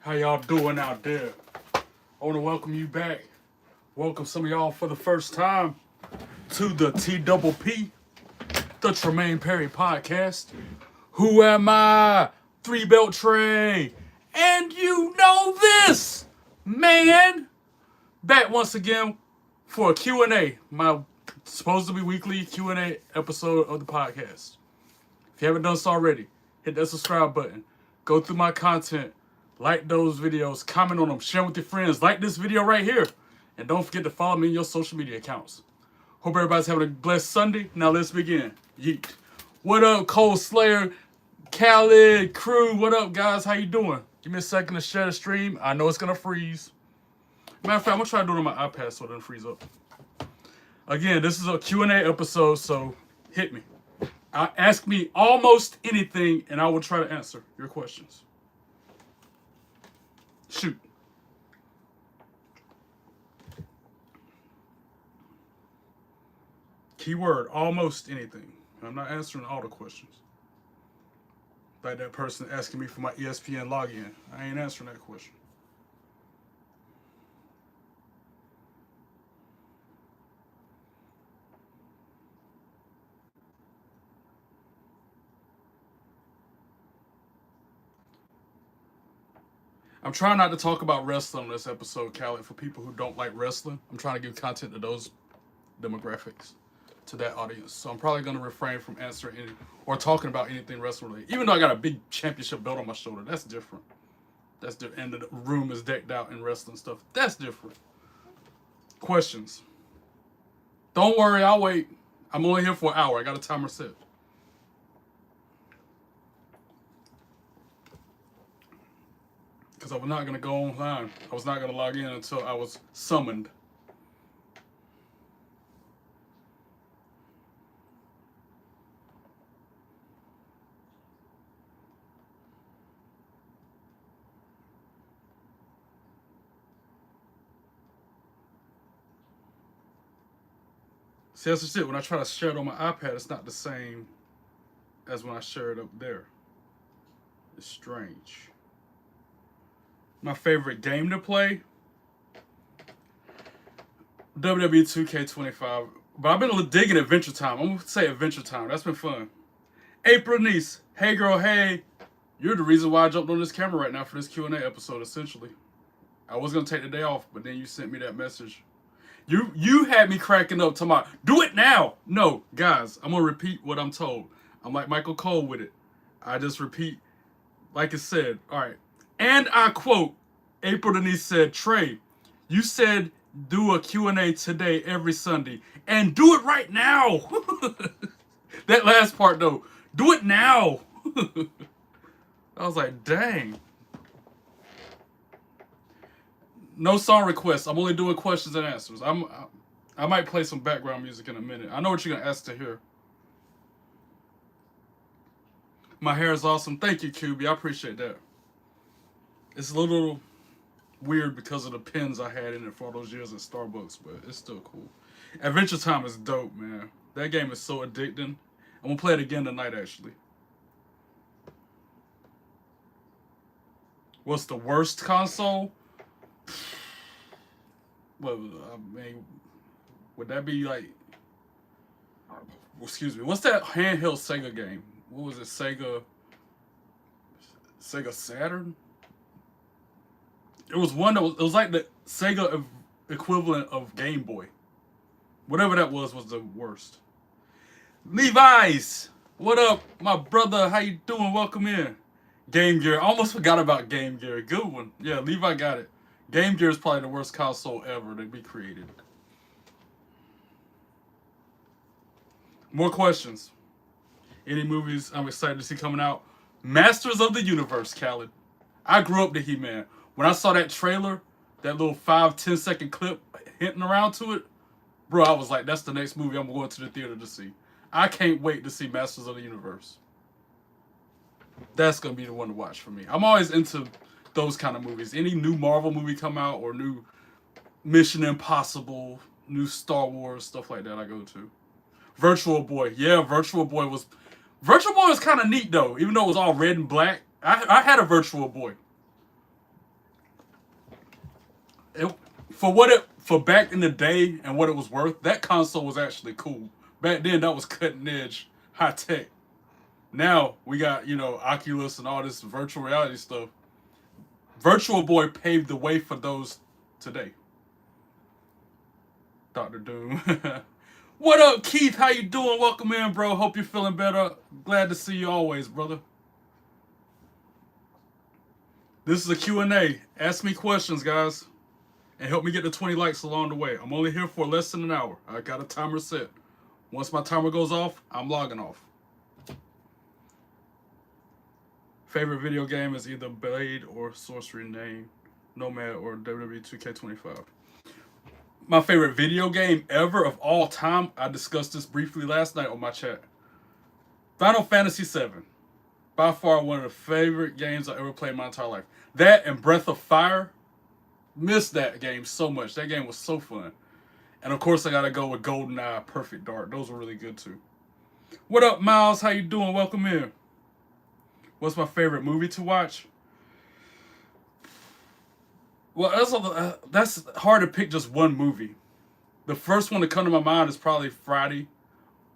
How y'all doing out there? I want to welcome you back. Welcome some of y'all for the first time to the TPP, the Tremaine Perry podcast. Who am I? Three belt Trey. And you know this, man. Back once again for a Q&A, my supposed to be weekly Q&A episode of the podcast. If you haven't done so already, hit that subscribe button. Go through my content. Like those videos, comment on them, share them with your friends. Like this video right here. And don't forget to follow me on your social media accounts. Hope everybody's having a blessed Sunday. Now let's begin. Yeet. What up, Cole Slayer, Khaled, crew? What up, guys? How you doing? Give me a second to share the stream. I know it's going to freeze. Matter of fact, I'm going to try to do it on my iPad so it doesn't freeze up. Again, this is a Q&A episode, so hit me. Ask me almost anything, and I will try to answer your questions. Shoot. Keyword, almost anything. I'm not answering all the questions. Like that person asking me for my ESPN login. I ain't answering that question. I'm trying not to talk about wrestling on this episode, Khaled, for people who don't like wrestling. I'm trying to give content to those demographics, to that audience. So I'm probably going to refrain from answering any or talking about anything wrestling related. Even though I got a big championship belt on my shoulder, that's different. That's different. And the room is decked out in wrestling stuff. That's different. Questions. Don't worry, I'll wait. I'm only here for an hour. I got a timer set. Because I was not going to go online. I was not going to log in until I was summoned. See, that's just it. When I try to share it on my iPad, it's not the same as when I share it up there. It's strange. My favorite game to play? WWE 2K25. But I've been digging Adventure Time. I'm going to say Adventure Time. That's been fun. April Niece. Hey, girl, hey. You're the reason why I jumped on this camera right now for this Q&A episode, essentially. I was going to take the day off, but then you sent me that message. You had me cracking up talking about, do it now. No, guys, I'm going to repeat what I'm told. I'm like Michael Cole with it. I just repeat like it said. All right. And I quote, April Denise said, Trey, you said do a Q&A today every Sunday. And do it right now. That last part, though. Do it now. I was like, dang. No song requests. I'm only doing questions and answers. I might play some background music in a minute. I know what you're going to ask to hear. My hair is awesome. Thank you, QB. I appreciate that. It's a little weird because of the pins I had in it for all those years at Starbucks, but it's still cool. Adventure Time is dope, man. That game is so addicting. I'm going to play it again tonight, actually. What's the worst console? Well, I mean, would that be like... Excuse me. What's that handheld Sega game? What was it? Sega Saturn? It was one that was, it was like the Sega equivalent of Game Boy. Whatever that was the worst. Levi's! What up, my brother? How you doing? Welcome in. Game Gear. I almost forgot about Game Gear. Good one. Yeah, Levi got it. Game Gear is probably the worst console ever to be created. More questions. Any movies I'm excited to see coming out? Masters of the Universe, Khaled. I grew up to He-Man. When I saw that trailer, that little 5-10 second clip hinting around to it, bro, I was like, that's the next movie I'm going to the theater to see. I can't wait to see Masters of the Universe. That's going to be the one to watch for me. I'm always into those kind of movies. Any new Marvel movie come out or new Mission Impossible, new Star Wars, stuff like that I go to. Virtual Boy. Yeah, Virtual Boy was kind of neat, though. Even though it was all red and black. I had a Virtual Boy. For back in the day and what it was worth, that console was actually cool. Back then, that was cutting edge, high tech. Now we got Oculus and all this virtual reality stuff. Virtual Boy paved the way for those today. Dr. Doom. What up, Keith? How you doing? Welcome in, bro. Hope you're feeling better. Glad to see you always, brother. This is a Q&A. Ask me questions, guys. And help me get to 20 likes along the way. I'm only here for less than an hour. I got a timer set. Once my timer goes off, I'm logging off. Favorite video game is either Blade or Sorcery Name, Nomad, or WWE 2K25. My favorite video game ever of all time, I discussed this briefly last night on my chat. Final Fantasy VII. By far one of the favorite games I ever played in my entire life. That and Breath of Fire. Missed that game so much. That game was so fun. And of course I gotta go with GoldenEye, Perfect Dark. Those were really good too. What up, Miles? How you doing? Welcome in. What's my favorite movie to watch? Well, that's hard to pick just one movie. The first one to come to my mind is probably Friday.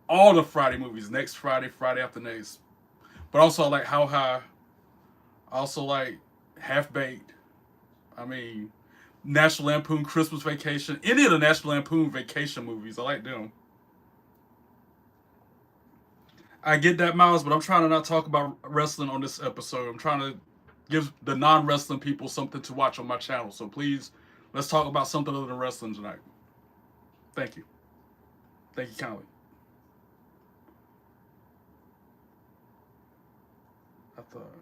All the Friday movies. Next Friday, Friday after next. But also I like How High. I also like Half Baked. I mean, National Lampoon Christmas Vacation. Any of the National Lampoon Vacation movies. I like them. I get that, Miles, but I'm trying to not talk about wrestling on this episode. I'm trying to give the non-wrestling people something to watch on my channel. So please, let's talk about something other than wrestling tonight. Thank you. Thank you kindly. I thought...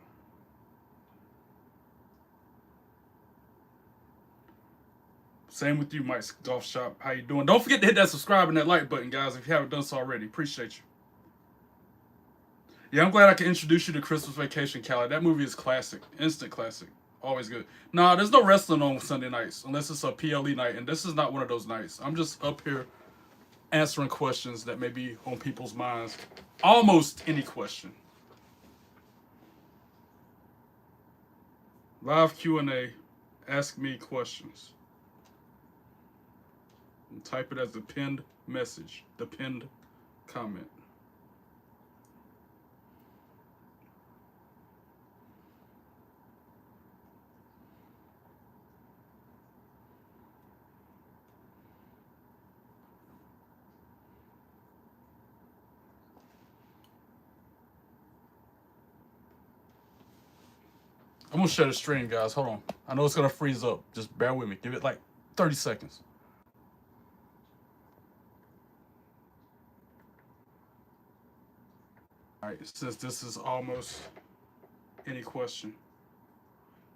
Same with you, Mike's Golf Shop. How you doing? Don't forget to hit that subscribe and that like button, guys, if you haven't done so already. Appreciate you. Yeah, I'm glad I can introduce you to Christmas Vacation, Callie. That movie is classic. Instant classic. Always good. Nah, there's no wrestling on Sunday nights, unless it's a PLE night, and this is not one of those nights. I'm just up here answering questions that may be on people's minds. Almost any question. Live Q&A. Ask me questions. And type it as the pinned message, the pinned comment. I'm gonna share the stream, guys. Hold on. I know it's gonna freeze up. Just bear with me. Give it like 30 seconds. Alright, since this is almost any question.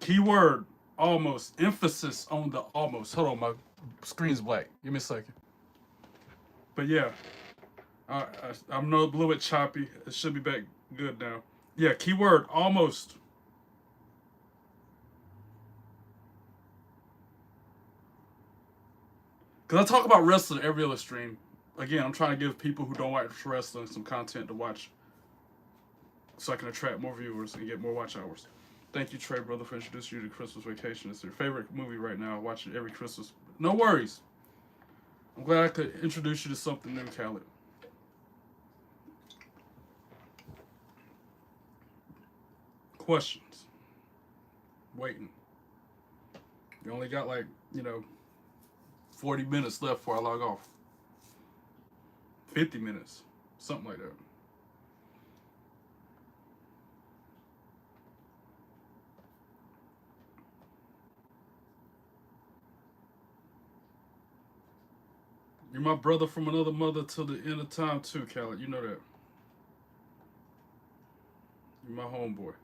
Keyword almost. Emphasis on the almost. Hold on, my screen's black. Give me a second. But yeah. I'm a little bit choppy. It should be back good now. Yeah, keyword almost. Because I talk about wrestling every other stream. Again, I'm trying to give people who don't watch wrestling some content to watch so I can attract more viewers and get more watch hours. Thank you, Trey, brother, for introducing you to Christmas Vacation. It's your favorite movie right now. I watch it every Christmas. No worries. I'm glad I could introduce you to something new, Khaled. Questions. Waiting. You only got 40 minutes left before I log off. 50 minutes. Something like that. You're my brother from another mother till the end of time too, Khaled. You know that. You're my homeboy.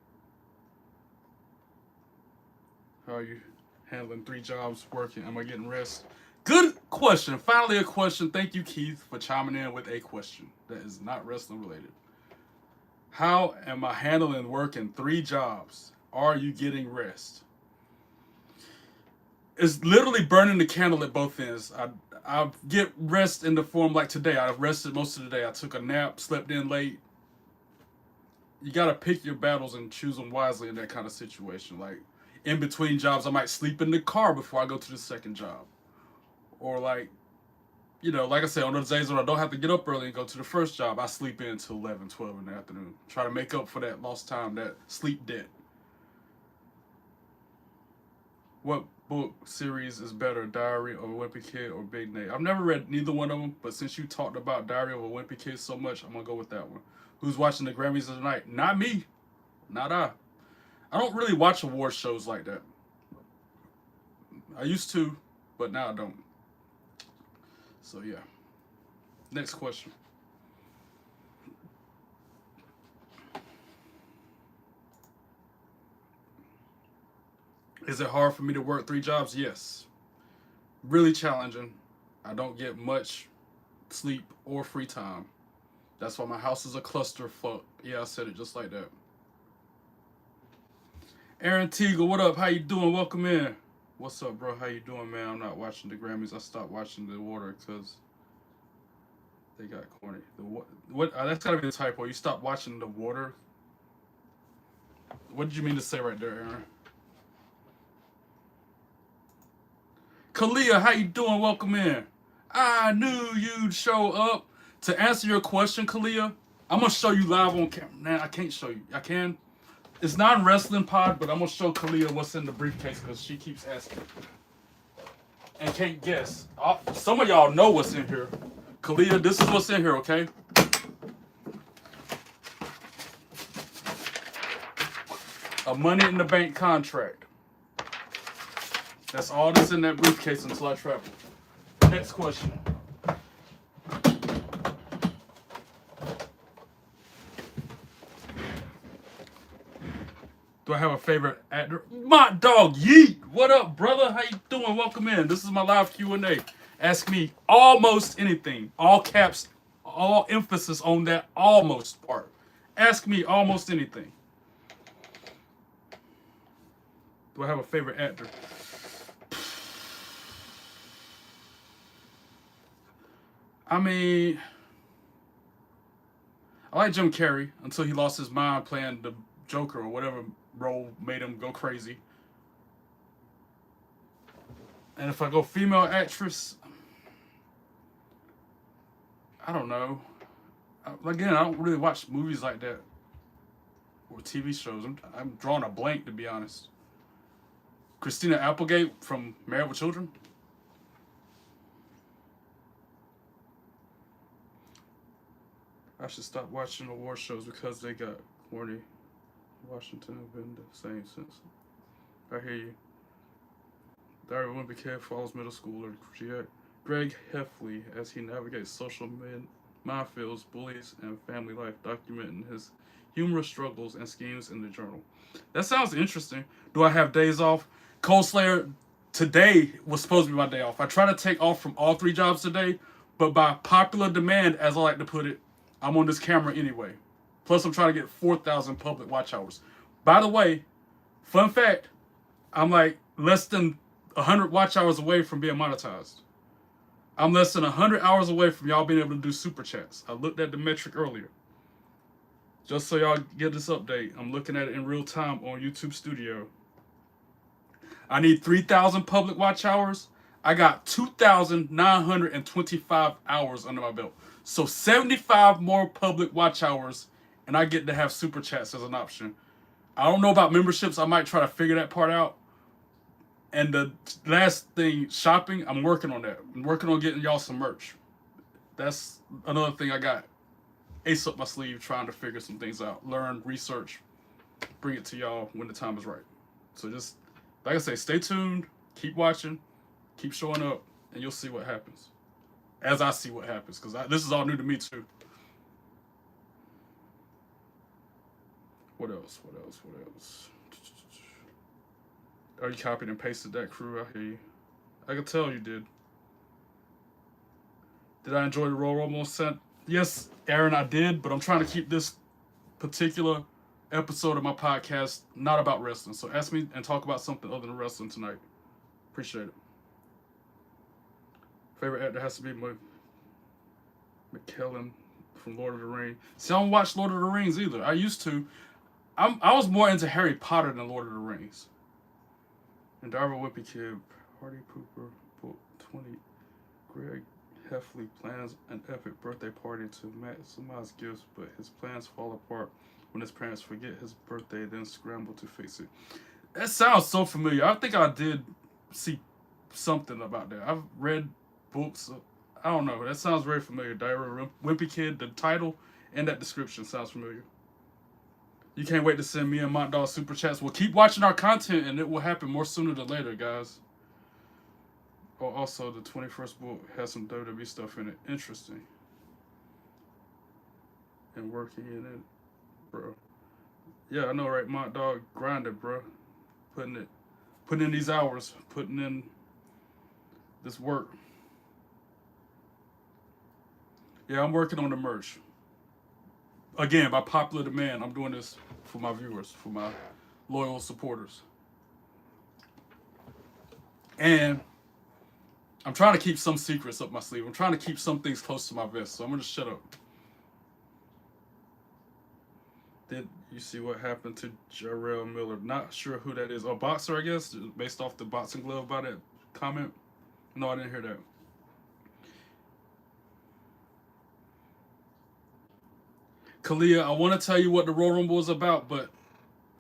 How are you handling 3 jobs, working? Am I getting rest? Good question. Finally a question. Thank you, Keith, for chiming in with a question that is not wrestling related. How am I handling working 3 jobs? Are you getting rest? It's literally burning the candle at both ends. I get rest in the form like today. I rested most of the day. I took a nap, slept in late. You got to pick your battles and choose them wisely in that kind of situation. Like, in between jobs, I might sleep in the car before I go to the second job. Or like, like I said, on those days when I don't have to get up early and go to the first job, I sleep in until 11, 12 in the afternoon. Try to make up for that lost time, that sleep debt. What book series is better, Diary of a Wimpy Kid or Big Nate? I've never read neither one of them, but since you talked about Diary of a Wimpy Kid so much, I'm going to go with that one. Who's watching the Grammys tonight? Not me. Not I. I don't really watch award shows like that. I used to, but now I don't. So, yeah. Next question. Is it hard for me to work 3 jobs? Yes. Really challenging. I don't get much sleep or free time. That's why my house is a clusterfuck. Yeah, I said it just like that. Aaron Teagle, what up? How you doing? Welcome in. What's up, bro? How you doing, man? I'm not watching the Grammys. I stopped watching The Water because they got corny. What? That's gotta be the typo. You stopped watching The Water. What did you mean to say right there, Aaron? Kalia, how you doing? Welcome in. I knew you'd show up. To answer your question, Kalia, I'm gonna show you live on camera. Nah, I can't show you. I can. It's not wrestling pod, but I'm gonna show Kalia what's in the briefcase because she keeps asking and can't guess. Some of y'all know what's in here. Kalia, this is what's in here, okay? A Money in the Bank contract. That's all that's in that briefcase until I travel. Next question. Do I have a favorite actor? My dog, Yeet. What up, brother? How you doing? Welcome in. This is my live Q&A. Ask me almost anything. All caps, all emphasis on that almost part. Ask me almost anything. Do I have a favorite actor? I mean, I like Jim Carrey until he lost his mind playing the Joker or whatever role made him go crazy. And if I go female actress, I don't know. Again, I don't really watch movies like that or TV shows. I'm drawing a blank, to be honest. Christina Applegate from Married with Children. I should stop watching award shows because they got corny. Washington have been the same since. I hear you. Diary of a Wimpy Kid follows middle schooler Greg Heffley as he navigates social minefields, bullies, and family life, documenting his humorous struggles and schemes in the journal. That sounds interesting. Do I have days off? Cold Slayer, today was supposed to be my day off. I try to take off from all 3 jobs today, but by popular demand, as I like to put it, I'm on this camera anyway. Plus, I'm trying to get 4,000 public watch hours. By the way, fun fact, I'm like less than 100 watch hours away from being monetized. I'm less than 100 hours away from y'all being able to do super chats. I looked at the metric earlier. Just so y'all get this update, I'm looking at it in real time on YouTube Studio. I need 3,000 public watch hours. I got 2,925 hours under my belt. So 75 more public watch hours, and I get to have super chats as an option. I don't know about memberships. I might try to figure that part out. And the last thing, shopping, I'm working on that. I'm working on getting y'all some merch. That's another thing I got ace up my sleeve, trying to figure some things out. Learn, research, bring it to y'all when the time is right. So just, like I say, stay tuned, keep watching, keep showing up, and you'll see what happens. As I see what happens, because this is all new to me too. What else? What else? What else? Oh, you copied and pasted that, crew. I hear you. I can tell you did. Did I enjoy the Royal Rumble? Yes, Aaron, I did, but I'm trying to keep this particular episode of my podcast not about wrestling. So ask me and talk about something other than wrestling tonight. Appreciate it. Favorite actor has to be McKellen from Lord of the Rings. See, I don't watch Lord of the Rings either. I used to. I was more into Harry Potter than Lord of the Rings. And Darwin Wimpy Kid, Party Pooper, Book 20. Greg Heffley plans an epic birthday party to maximize gifts, but his plans fall apart when his parents forget his birthday, then scramble to fix it. That sounds so familiar. I think I did see something about that. I've read books. I don't know. That sounds very familiar. Diary Wimpy Kid, the title and that description sounds familiar. You can't wait to send me and Mont Dog super chats. Well, keep watching our content and it will happen more sooner than later, guys. Oh, also, the 21st book has some WWE stuff in it. Interesting. And working in it, bro. Yeah, I know, right? Mont Dog grinded, bro. Putting in these hours, putting in this work. Yeah, I'm working on the merch. Again, by popular demand, I'm doing this for my viewers, for my loyal supporters. And I'm trying to keep some secrets up my sleeve. I'm trying to keep some things close to my vest, so I'm going to shut up. Did you see what happened to Jarrell Miller? Not sure who that is. A boxer, I guess, based off the boxing glove by that comment. No, I didn't hear that. Kalia, I want to tell you what the Royal Rumble is about, but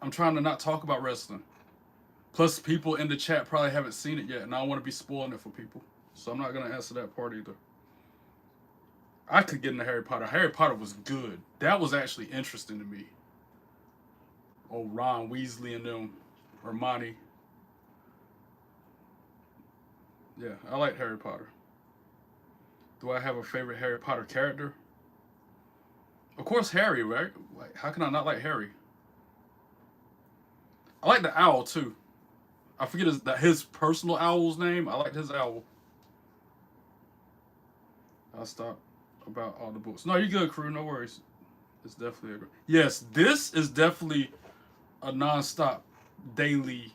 I'm trying to not talk about wrestling. Plus, people in the chat probably haven't seen it yet, and I don't want to be spoiling it for people. So I'm not going to answer that part either. I could get into Harry Potter. Harry Potter was good. That was actually interesting to me. Oh, Ron Weasley and them. Hermione. Yeah, I like Harry Potter. Do I have a favorite Harry Potter character? Of course, Harry, right? Like, how can I not like Harry? I like the owl, too. I forget his personal owl's name. I liked his owl. I'll stop about all the books. No, you're good, crew. No worries. It's definitely yes, this is definitely a non-stop daily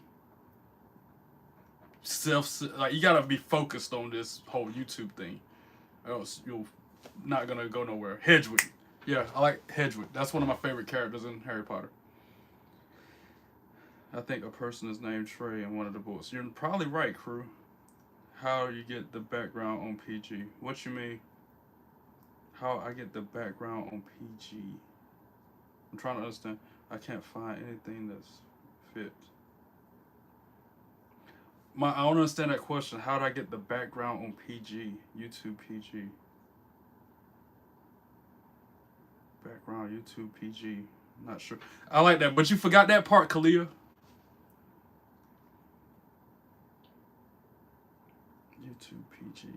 like you gotta be focused on this whole YouTube thing. Or else you're not gonna go nowhere. Hedwig. Yeah, I like Hedwig. That's one of my favorite characters in Harry Potter. I think a person is named Trey in one of the books. You're probably right, crew. How you get the background on PG? What you mean? How I get the background on PG? I'm trying to understand. I can't find anything that's fit. I don't understand that question. How do I get the background on PG? YouTube PG. Background YouTube PG. Not sure. I like that, but you forgot that part, Kalia. YouTube PG.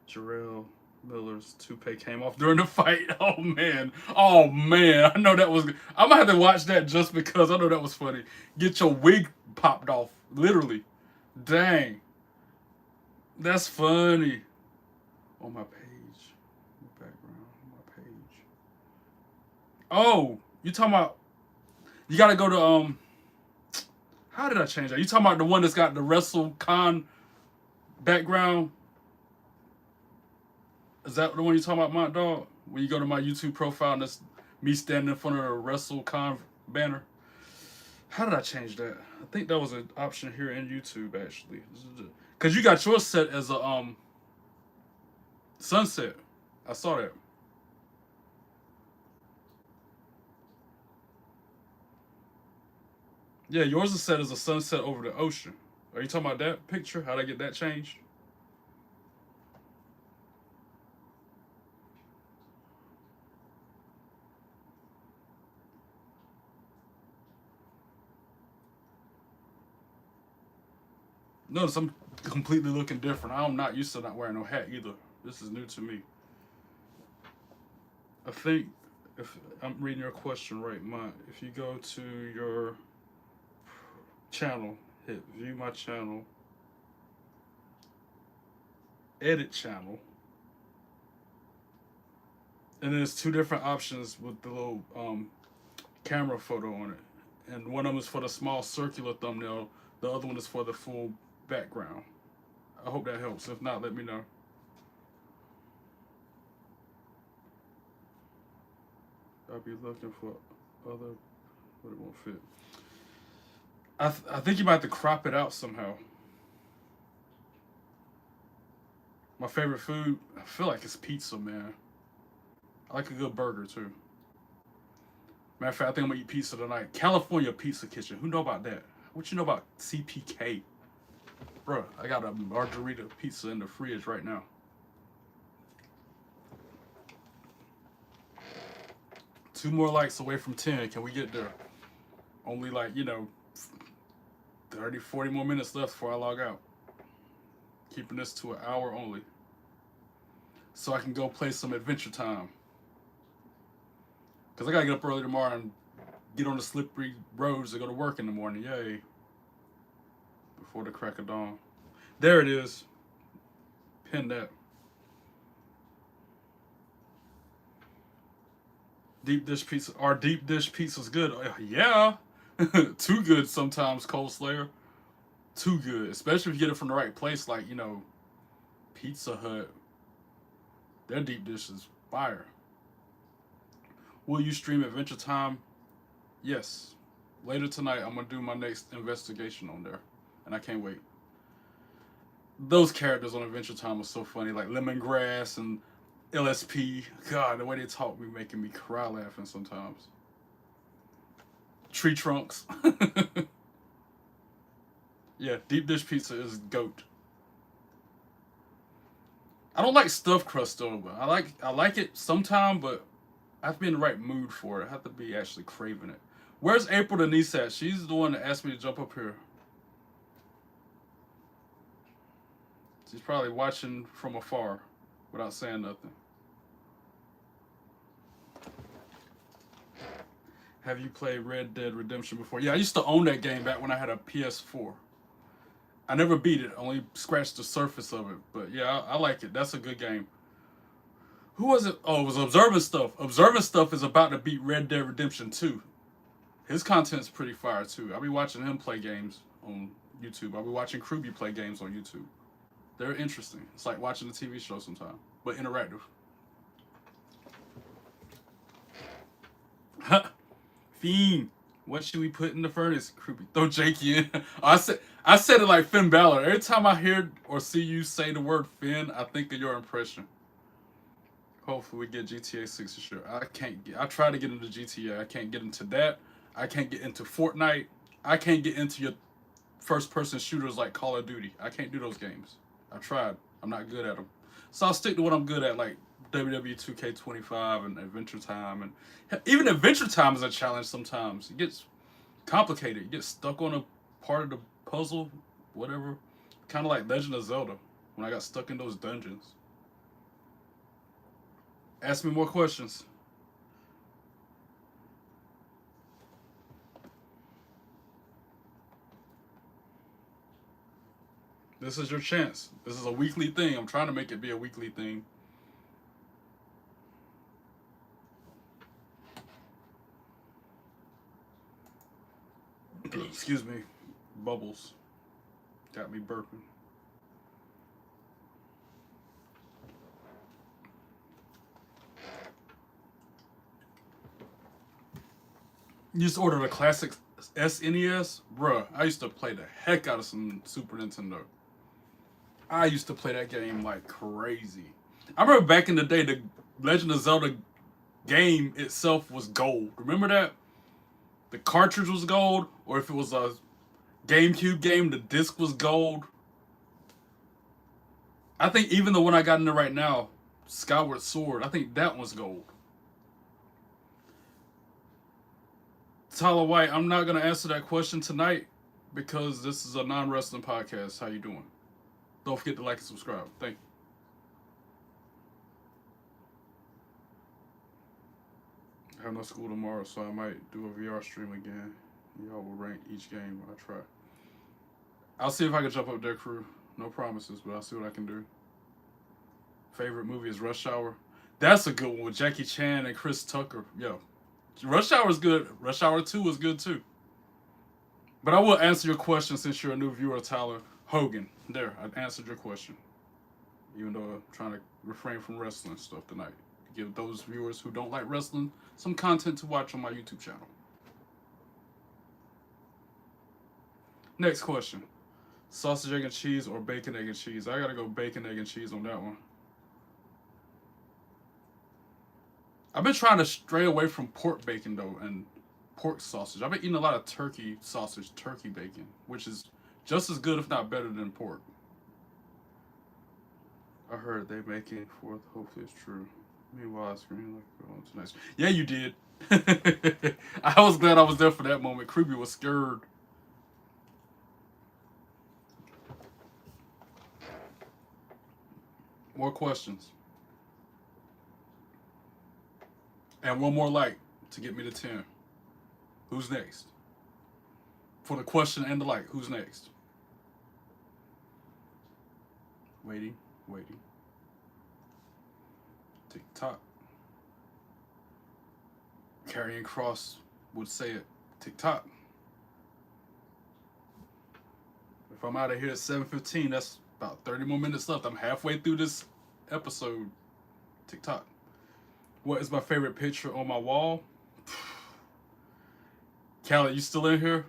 Jarrell Miller's toupee came off during the fight. Oh man. I know that was. I'm gonna have to watch that just because I know that was funny. Get your wig popped off, literally. Dang. That's funny. On my page, background on my page. Oh, you talking about? You gotta go to How did I change that? You talking about the one that's got the WrestleCon background? Is that the one you talking about, Mont Dog? When you go to my YouTube profile and that's me standing in front of the WrestleCon banner. How did I change that? I think that was an option here in YouTube actually. Cause you got yours set as a sunset. I saw that. Yeah, yours is set as a sunset over the ocean. Are you talking about that picture? How'd I get that changed? Notice I'm completely looking different. I'm not used to not wearing no hat either. This is new to me. I think if I'm reading your question right, if you go to your channel, hit view my channel, edit channel, and there's two different options with the little camera photo on it. And one of them is for the small circular thumbnail, the other one is for the full background. I hope that helps. If not, let me know. I'll be looking for other, but it won't fit. I think you might have to crop it out somehow. My favorite food, I feel like it's pizza, man. I like a good burger too. Matter of fact, I think I'm gonna eat pizza tonight. California Pizza Kitchen. Who know about that? What you know about CPK? Bruh, I got a margarita pizza in the fridge right now. Two more likes away from 10. Can we get there? Only like, 30, 40 more minutes left before I log out. Keeping this to an hour only. So I can go play some Adventure Time. Because I got to get up early tomorrow and get on the slippery roads to go to work in the morning. Yay. Before the crack of dawn. There it is. Pin that. Deep dish pizza. Our deep dish pizza's good. Yeah. Too good sometimes, Cold Slayer. Too good. Especially if you get it from the right place, like, Pizza Hut. Their deep dish is fire. Will you stream Adventure Time? Yes. Later tonight, I'm going to do my next investigation on there. And I can't wait. Those characters on Adventure Time are so funny. Like Lemongrass and LSP. God, the way they talk be making me cry laughing sometimes. Tree Trunks. Yeah, deep dish pizza is GOAT. I don't like stuffed crust though, but I like it sometime, but I have to be in the right mood for it. I have to be actually craving it. Where's April Denise at? She's the one that asked me to jump up here. She's probably watching from afar without saying nothing. Have you played Red Dead Redemption before? Yeah, I used to own that game back when I had a PS4. I never beat it, only scratched the surface of it. But yeah, I like it. That's a good game. Who was it? Oh, it was Observant Stuff. Observant Stuff is about to beat Red Dead Redemption 2. His content's pretty fire too. I'll be watching him play games on YouTube. I'll be watching Kruby play games on YouTube. They're interesting. It's like watching a TV show sometimes, but interactive. Fiend, what should we put in the furnace? Kruby, throw Jakey in. I said it like Finn Balor. Every time I hear or see you say the word Finn, I think of your impression. Hopefully we get GTA 6 this year. I try to get into GTA. I can't get into that. I can't get into Fortnite. I can't get into your first-person shooters like Call of Duty. I can't do those games. I tried. I'm not good at them. So I'll stick to what I'm good at, like WWE 2K25 and Adventure Time. And even Adventure Time is a challenge sometimes. It gets complicated. You get stuck on a part of the puzzle, whatever. Kind of like Legend of Zelda, when I got stuck in those dungeons. Ask me more questions. This is your chance. This is a weekly thing. I'm trying to make it be a weekly thing. Excuse me. Bubbles. Got me burping. You just ordered a classic SNES? Bruh, I used to play the heck out of some Super Nintendo. I used to play that game like crazy. I remember back in the day, the Legend of Zelda game itself was gold. Remember that? The cartridge was gold, or if it was a GameCube game, the disc was gold. I think even the one I got into right now, Skyward Sword, I think that one's gold. Tyler White, I'm not going to answer that question tonight because this is a non-wrestling podcast. How you doing? Don't forget to like and subscribe. Thank you. I have no school tomorrow, so I might do a VR stream again. Y'all will rank each game when I try. I'll see if I can jump up their crew. No promises, but I'll see what I can do. Favorite movie is Rush Hour. That's a good one with Jackie Chan and Chris Tucker. Yo, Rush Hour is good. Rush Hour 2 is good too. But I will answer your question since you're a new viewer, Tyler. Hogan. There, I answered your question. Even though I'm trying to refrain from wrestling stuff tonight. Give those viewers who don't like wrestling some content to watch on my YouTube channel. Next question. Sausage, egg, and cheese or bacon, egg, and cheese? I gotta go bacon, egg, and cheese on that one. I've been trying to stray away from pork bacon though and pork sausage. I've been eating a lot of turkey sausage, turkey bacon, which is just as good if not better than pork. I heard they making fourth. Hopefully it's true. Meanwhile, I screamed like oh, it's nice. Yeah, you did. I was glad I was there for that moment. Creepy was scared. More questions. And one more like to get me to 10. Who's next? For the question and the like, who's next? Waiting, waiting. Tick tock. Carrying Cross would say it. Tick tock. If I'm out of here at 7:15, that's about 30 more minutes left. I'm halfway through this episode. Tick tock. What is my favorite picture on my wall? Callie, you still in here?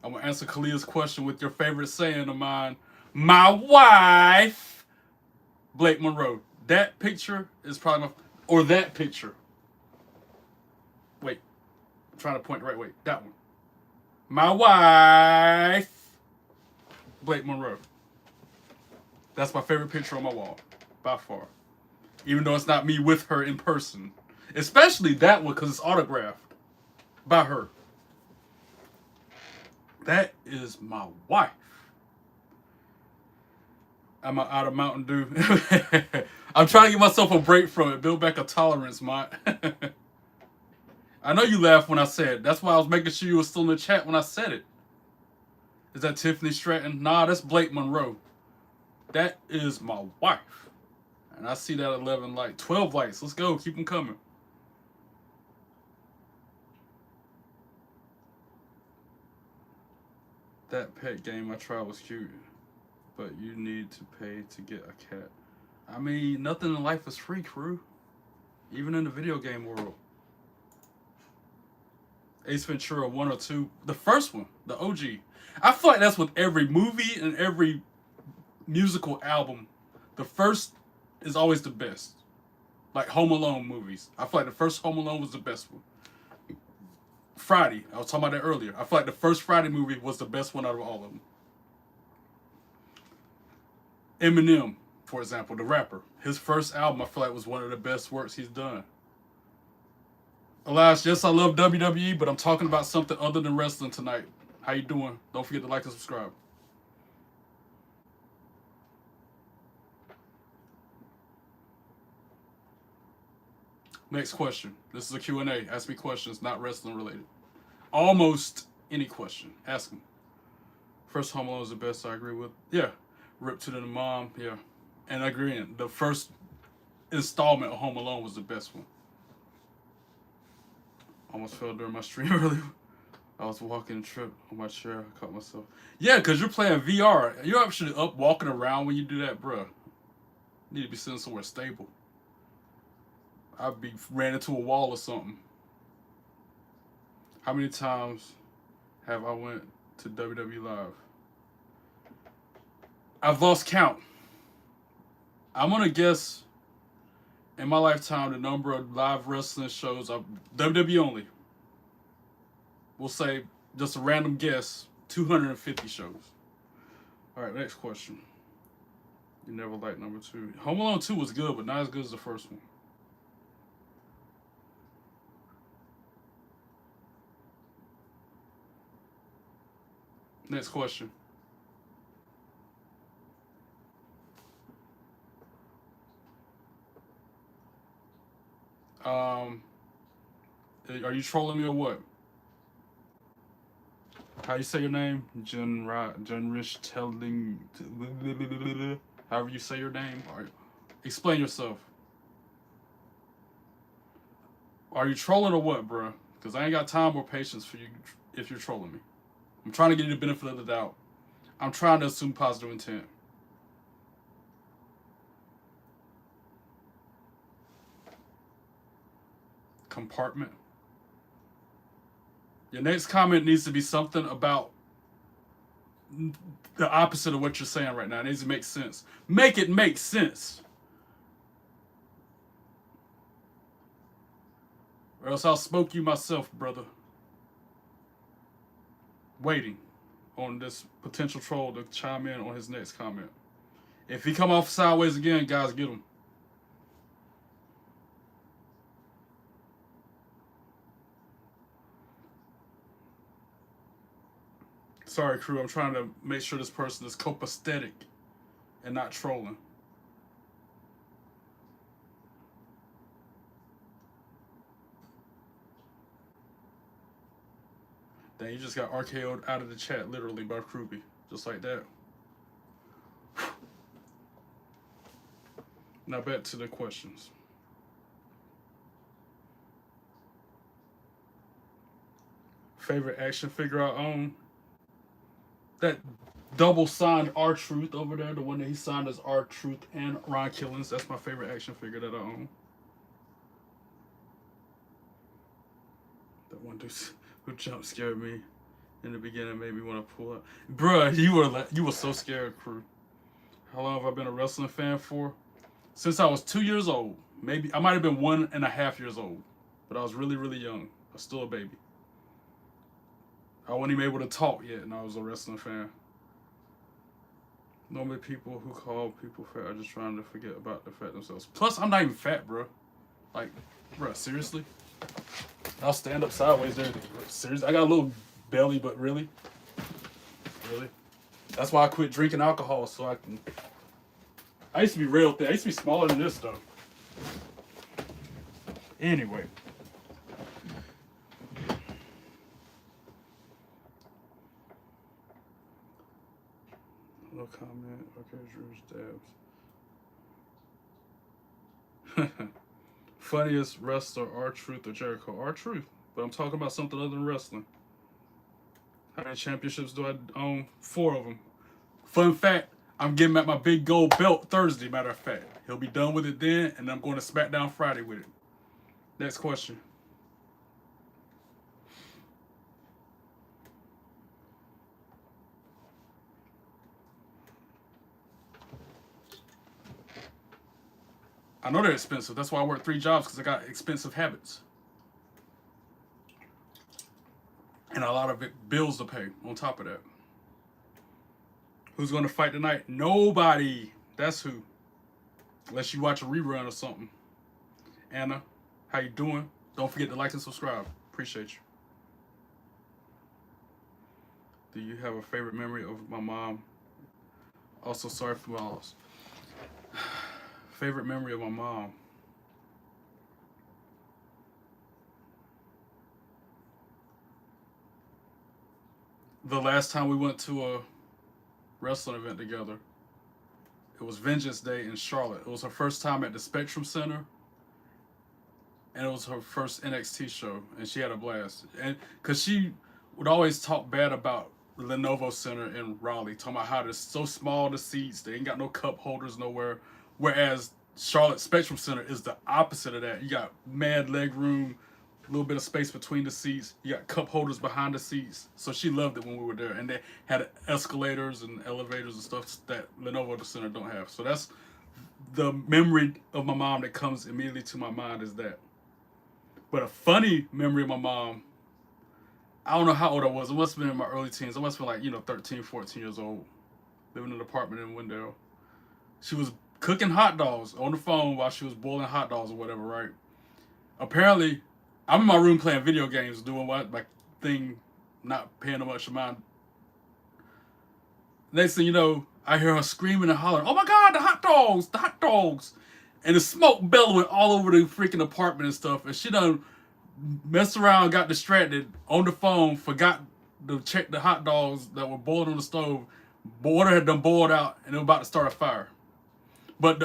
I'm gonna answer Kalia's question with your favorite saying of mine. My wife, Blake Monroe. That picture is probably my, or that picture. Wait, I'm trying to point the right way. That one. My wife, Blake Monroe. That's my favorite picture on my wall, by far. Even though it's not me with her in person. Especially that one because it's autographed by her. That is my wife. I'm out of Mountain Dew. I'm trying to give myself a break from it. Build back a tolerance, Mott. I know you laughed when I said it. That's why I was making sure you were still in the chat when I said it. Is that Tiffany Stratton? Nah, that's Blake Monroe. That is my wife. And I see that 11 likes. 12 likes. Let's go. Keep them coming. That pet game I tried was cute. But you need to pay to get a cat. I mean, nothing in life is free, crew. Even in the video game world. Ace Ventura 1 or 2. The first one. The OG. I feel like that's with every movie and every musical album. The first is always the best. Like Home Alone movies. I feel like the first Home Alone was the best one. Friday. I was talking about that earlier. I feel like the first Friday movie was the best one out of all of them. Eminem, for example, the rapper. His first album, I feel like, was one of the best works he's done. Elias, yes, I love WWE, but I'm talking about something other than wrestling tonight. How you doing? Don't forget to like and subscribe. Next question. This is a Q&A. Ask me questions, not wrestling related. Almost any question. Ask them. First Home Alone is the best, I agree with. Yeah. Rip to the Mom, yeah. And agreeing, the first installment of Home Alone was the best one. Almost fell during my stream earlier. I was walking trip on my chair. I caught myself. Yeah, because you're playing VR. You're actually up walking around when you do that, bruh. Need to be sitting somewhere stable. I'd be ran into a wall or something. How many times have I went to WWE Live? I've lost count. I'm going to guess in my lifetime the number of live wrestling shows, WWE only. We'll say, just a random guess, 250 shows. All right, next question. You never liked number 2. Home Alone 2 was good, but not as good as the first one. Next question. Are you trolling me or what? How you say your name? Jenrich telling. However you say your name. Explain yourself. Are you trolling or what, bruh? Because I ain't got time or patience for you if you're trolling me. I'm trying to give you the benefit of the doubt. I'm trying to assume positive intent. Compartment. Your next comment needs to be something about the opposite of what you're saying right now. It needs to make sense. Make it make sense. Or else I'll smoke you myself, brother. Waiting on this potential troll to chime in on his next comment. If he come off sideways again, guys, get him. Sorry, crew. I'm trying to make sure this person is copacetic and not trolling. Dang, you just got RKO'd out of the chat, literally, by Kruby. Just like that. Now back to the questions. Favorite action figure I own? That double signed R-Truth over there, the one that he signed as R-Truth and Ron Killings. That's my favorite action figure that I own. That one dude who jump scared me in the beginning, made me want to pull out. Bruh, you were so scared, crew. How long have I been a wrestling fan for? Since I was 2 years old. Maybe I might have been 1.5 years old, but I was really, really young. I was still a baby. I wasn't even able to talk yet, and I was a wrestling fan. Normally, people who call people fat are just trying to forget about the fat themselves. Plus, I'm not even fat, bro. Like, bro, seriously? I'll stand up sideways there. Seriously, I got a little belly, but really? Really? That's why I quit drinking alcohol, so I can... I used to be real thin. I used to be smaller than this stuff. Anyway. No comment. Okay, Drew's dabs. Funniest wrestler, R-Truth or Jericho? R-Truth. But I'm talking about something other than wrestling. How many championships do I own? 4 of them. Fun fact, I'm getting at my big gold belt Thursday, matter of fact. He'll be done with it then, and I'm going to SmackDown Friday with it. Next question. I know they're expensive. That's why I work 3 jobs, because I got expensive habits. And a lot of bills to pay on top of that. Who's going to fight tonight? Nobody. That's who. Unless you watch a rerun or something. Anna, how you doing? Don't forget to like and subscribe. Appreciate you. Do you have a favorite memory of my mom? Also, sorry for my loss. Favorite memory of my mom? The last time we went to a wrestling event together, it was Vengeance Day in Charlotte. It was her first time at the Spectrum Center, and it was her first NXT show, and she had a blast. And because she would always talk bad about Lenovo Center in Raleigh, talking about how they're so small, the seats, they ain't got no cup holders nowhere, whereas Charlotte Spectrum Center is the opposite of that. You got mad leg room, a little bit of space between the seats. You got cup holders behind the seats. So she loved it when we were there. And they had escalators and elevators and stuff that Lenovo Center don't have. So that's the memory of my mom that comes immediately to my mind is that. But a funny memory of my mom, I don't know how old I was. It must have been in my early teens. I must have been like, 13, 14 years old. Living in an apartment in Wendell. She was cooking hot dogs on the phone while she was boiling hot dogs or whatever, right? Apparently, I'm in my room playing video games, doing what? My thing, not paying much mind. Next thing you know, I hear her screaming and hollering, "Oh my God, the hot dogs, the hot dogs!" And the smoke bellowing all over the freaking apartment and stuff. And she done messed around, got distracted on the phone, forgot to check the hot dogs that were boiling on the stove. Water had done boiled out, and it was about to start a fire. But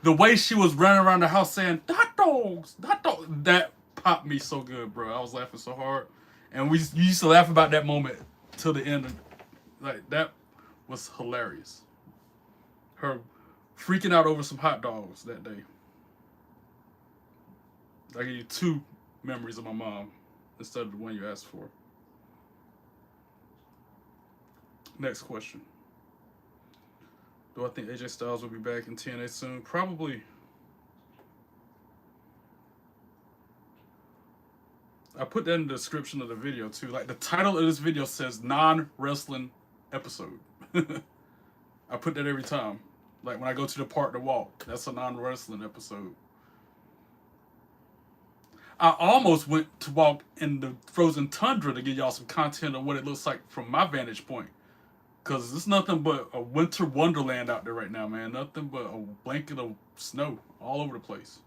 the way she was running around the house saying, "The hot dogs, that popped me so good, bro. I was laughing so hard. And we used to laugh about that moment till the end. Like, that was hilarious. Her freaking out over some hot dogs that day. I gave you 2 memories of my mom instead of the one you asked for. Next question. Do I think AJ Styles will be back in TNA soon? Probably. I put that in the description of the video too. Like the title of this video says non-wrestling episode. I put that every time. Like when I go to the park to walk, that's a non-wrestling episode. I almost went to walk in the frozen tundra to give y'all some content of what it looks like from my vantage point. Because it's nothing but a winter wonderland out there right now, man. Nothing but a blanket of snow all over the place.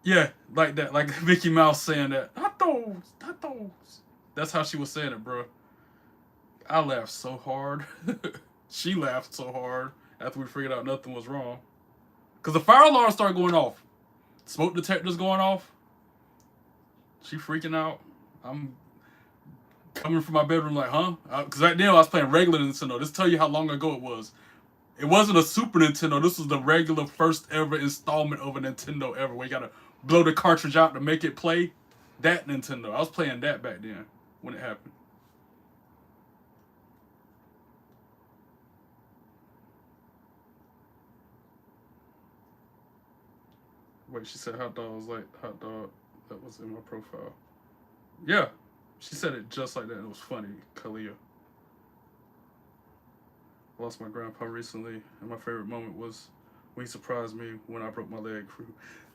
Yeah, like that. Like Mickey Mouse saying that. Hot dogs, hot dogs. That's how she was saying it, bro. I laughed so hard. She laughed so hard after we figured out nothing was wrong. Because the fire alarm started going off. Smoke detectors going off. She freaking out. I'm coming from my bedroom like, huh? Because right now I was playing regular Nintendo. This tell you how long ago it was. It wasn't a Super Nintendo. This was the regular first ever installment of a Nintendo ever. Where you gotta blow the cartridge out to make it play. That Nintendo. I was playing that back then when it happened. Wait, she said hot dog was like hot dog that was in my profile. Yeah, she said it just like that. It was funny, Kalia. I lost my grandpa recently, and my favorite moment was when he surprised me when I broke my leg.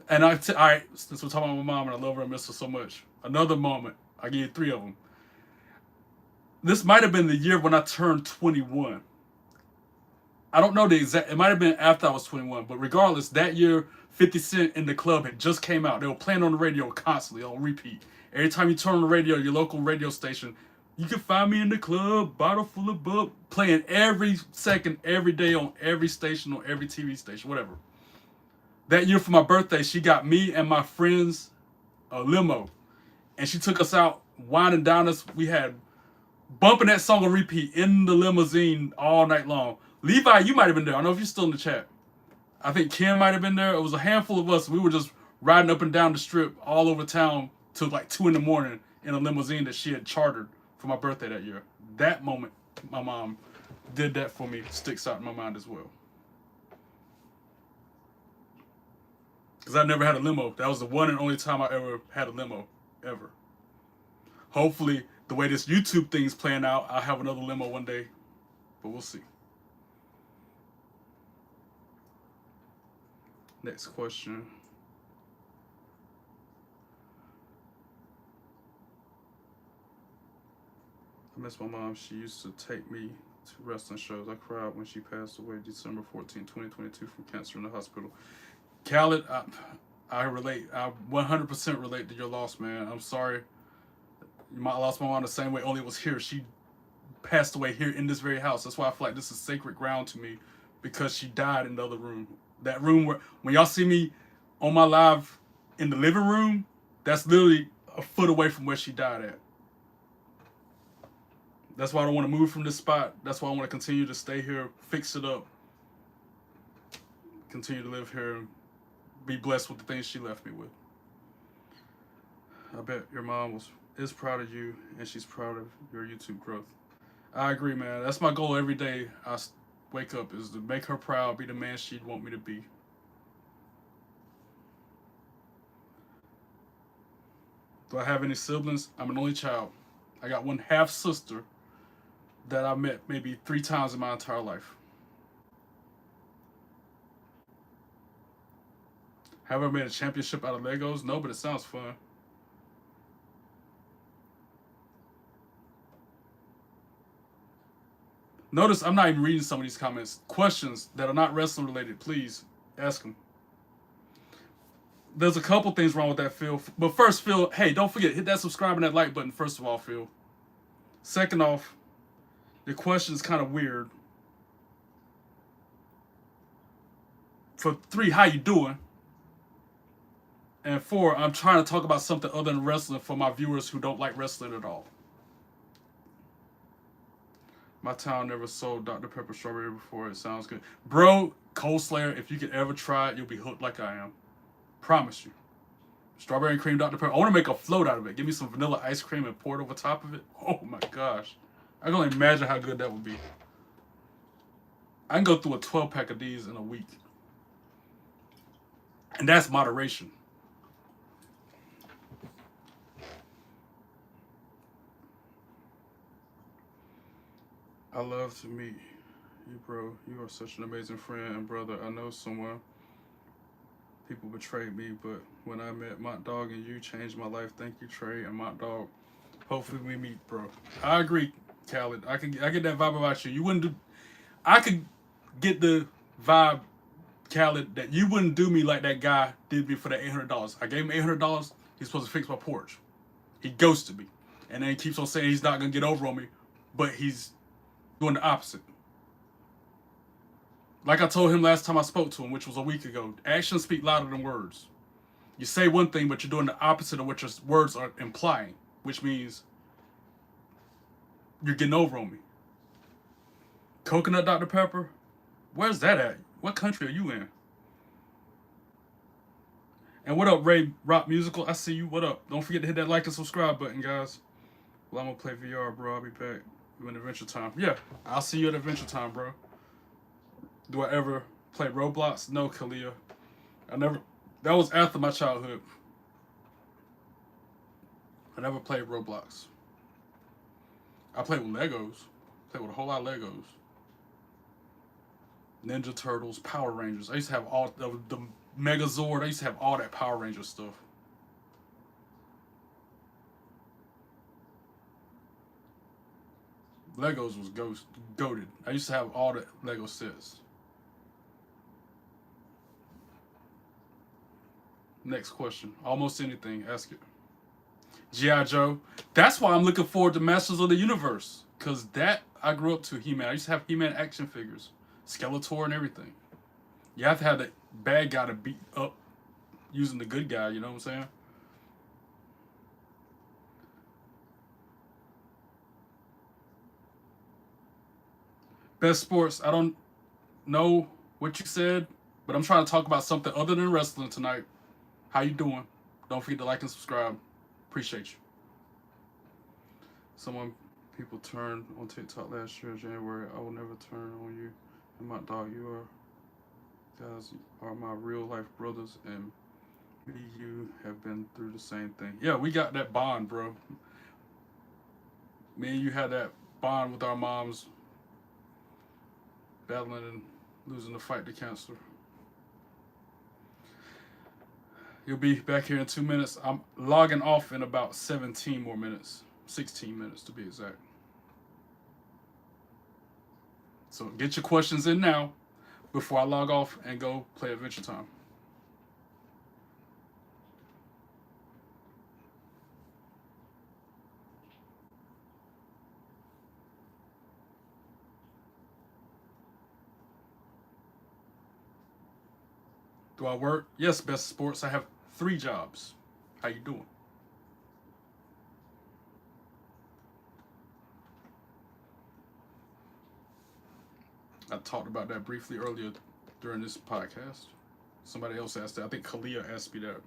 And all right, since we're talking about my mom and I love her and miss her so much, another moment, I gave you 3 of them. This might have been the year when I turned 21. I don't know the exact, it might have been after I was 21, but regardless, that year, 50 Cent in the Club had just came out. They were playing on the radio constantly, on repeat. Every time you turn on the radio, your local radio station, you can find me in the club, bottle full of bub, playing every second, every day on every station, on every TV station, whatever. That year for my birthday, she got me and my friends a limo. And she took us out, winding down us. We had bumping that song on repeat in the limousine all night long. Levi, you might have been there. I don't know if you're still in the chat. I think Kim might have been there. It was a handful of us. We were just riding up and down the strip all over town till like 2 in the morning in a limousine that she had chartered for my birthday that year. That moment, my mom did that for me, sticks out in my mind as well. Because I never had a limo. That was the one and only time I ever had a limo, ever. Hopefully, the way this YouTube thing's playing out, I'll have another limo one day. But we'll see. Next question. I miss my mom. She used to take me to wrestling shows. I cried when she passed away December 14, 2022 from cancer in the hospital. Khaled, I relate. I 100% relate to your loss, man. I'm sorry. I lost my mom the same way, only it was here. She passed away here in this very house. That's why I feel like this is sacred ground to me, because she died in the other room. That room where, when y'all see me on my live in the living room, that's literally a foot away from where she died at. That's why I don't want to move from this spot. That's why I want to continue to stay here, fix it up, continue to live here, be blessed with the things she left me with. I bet your mom is proud of you, and she's proud of your YouTube growth. I agree, man. That's my goal every day. I wake up is to make her proud, be the man she'd want me to be. Do I have any siblings? I'm an only child. I got one half sister that I met maybe 3 times in my entire life. Have I made a championship out of Legos? No, but it sounds fun. Notice I'm not even reading some of these comments. Questions that are not wrestling related, please ask them. There's a couple things wrong with that, Phil. But first, Phil, hey, don't forget, hit that subscribe and that like button, first of all, Phil. Second off, your question is kind of weird. For 3, how you doing? And 4, I'm trying to talk about something other than wrestling for my viewers who don't like wrestling at all. My town never sold Dr. Pepper strawberry before. It sounds good. Bro, Cold Slayer, if you could ever try it, you'll be hooked like I am. Promise you. Strawberry and cream Dr. Pepper. I want to make a float out of it. Give me some vanilla ice cream and pour it over top of it. Oh my gosh. I can only imagine how good that would be. I can go through a 12-pack of these in a week. And that's moderation. I love to meet you, bro. You are such an amazing friend and brother. I know someone. People betrayed me, but when I met Mont Dog and you changed my life. Thank you, Trey and Mont Dog. Hopefully we meet, bro. I agree, Khaled. I get that vibe about you. You wouldn't do. I could get the vibe, Khaled, that you wouldn't do me like that guy did me for that $800. I gave him $800. He's supposed to fix my porch. He ghosted me, and then he keeps on saying he's not gonna get over on me, but he's doing the opposite. Like I told him last time I spoke to him, which was a week ago, actions speak louder than words. You say one thing, but you're doing the opposite of what your words are implying, which means you're getting over on me. Coconut Dr. Pepper? Where's that at? What country are you in? And what up, Ray Rock Musical? I see you. What up? Don't forget to hit that like and subscribe button, guys. Well, I'm going to play VR, bro. I'll be back. You in Adventure Time. Yeah, I'll see you at Adventure Time, bro. Do I ever play Roblox? No, Kalia. I never. That was after my childhood. I never played Roblox. I played with Legos. Played with a whole lot of Legos. Ninja Turtles, Power Rangers. I used to have all the Megazord. I used to have all that Power Ranger stuff. Legos was goated. I used to have all the Lego sets. Next question. Almost anything. Ask it. G.I. Joe. That's why I'm looking forward to Masters of the Universe. Because that, I grew up to He-Man. I used to have He-Man action figures. Skeletor and everything. You have to have the bad guy to beat up using the good guy, you know what I'm saying? Best sports. I don't know what you said, but I'm trying to talk about something other than wrestling tonight. How you doing? Don't forget to like and subscribe. Appreciate you. People turned on TikTok last year, January. I will never turn on you. And my dog, guys are my real life brothers, and me, you have been through the same thing. Yeah, we got that bond, bro. Me and you had that bond with our moms, battling and losing the fight to cancer. You'll be back here in 2 minutes. I'm logging off in about 17 more minutes. 16 minutes to be exact. So get your questions in now before I log off and go play Adventure Time. Do I work? Yes, Best Sports. I have 3 jobs. How you doing? I talked about that briefly earlier during this podcast. Somebody else asked that. I think Kalia asked me that.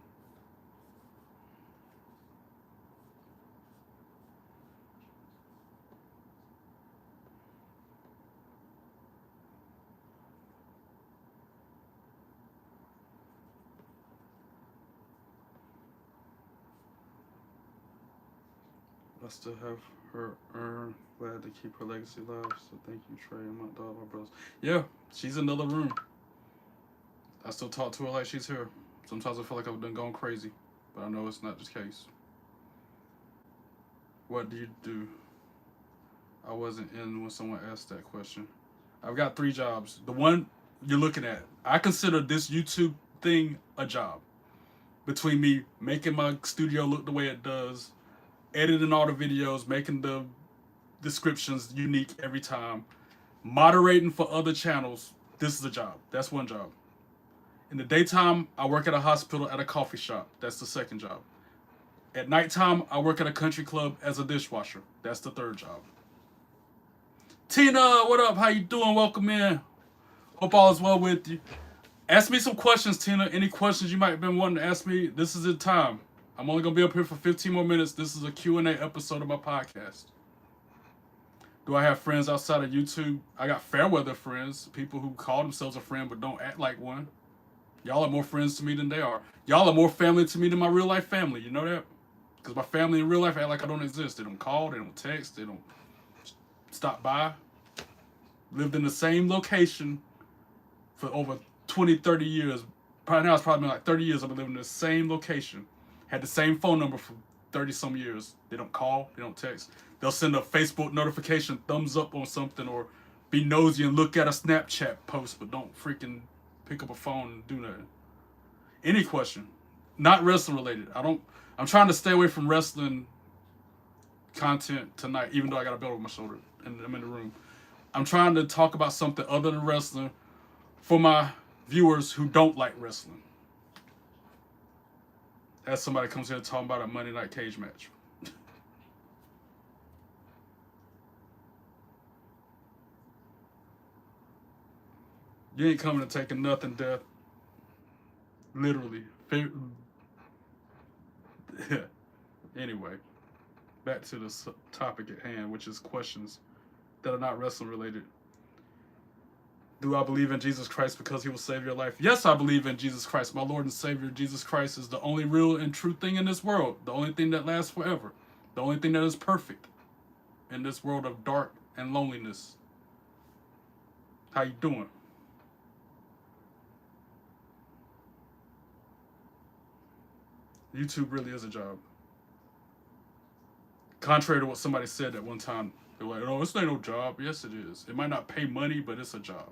I still have her earn. Glad to keep her legacy alive. So thank you, Trey, and my dog, my brothers. Yeah, she's in another room. I still talk to her like she's here. Sometimes I feel like I've done gone crazy, but I know it's not the case. What do you do? I wasn't in when someone asked that question. I've got 3 jobs. The one you're looking at, I consider this YouTube thing a job. Between me making my studio look the way it does, editing all the videos, making the descriptions unique every time, moderating for other channels, this is a job. That's one job. In the daytime, I work at a hospital at a coffee shop. That's the second job. At nighttime, I work at a country club as a dishwasher. That's the third job. Tina, what up? How you doing? Welcome in. Hope all is well with you. Ask me some questions, Tina. Any questions you might have been wanting to ask me, this is the time. I'm only going to be up here for 15 more minutes. This is a Q&A episode of my podcast. Do I have friends outside of YouTube? I got fair weather friends, people who call themselves a friend but don't act like one. Y'all are more friends to me than they are. Y'all are more family to me than my real life family. You know that? Because my family in real life act like I don't exist. They don't call, they don't text, they don't stop by. Lived in the same location for over 20, 30 years. Probably now it's probably been like 30 years I've been living in the same location. Had the same phone number for 30 some years. They don't call, they don't text. They'll send a Facebook notification, thumbs up on something, or be nosy and look at a Snapchat post, but don't freaking pick up a phone and do nothing. Any question, not wrestling related. I'm trying to stay away from wrestling content tonight, even though I got a belt over my shoulder and I'm in the room. I'm trying to talk about something other than wrestling for my viewers who don't like wrestling. As somebody comes here talking about a Monday Night Cage match. You ain't coming to take nothing, death. Literally. Anyway, back to the topic at hand, which is questions that are not wrestling related. Do I believe in Jesus Christ because he will save your life? Yes, I believe in Jesus Christ. My Lord and Savior, Jesus Christ, is the only real and true thing in this world. The only thing that lasts forever. The only thing that is perfect in this world of dark and loneliness. How you doing? YouTube really is a job. Contrary to what somebody said at one time, they're like, "Oh, this ain't no job." Yes, it is. It might not pay money, but it's a job.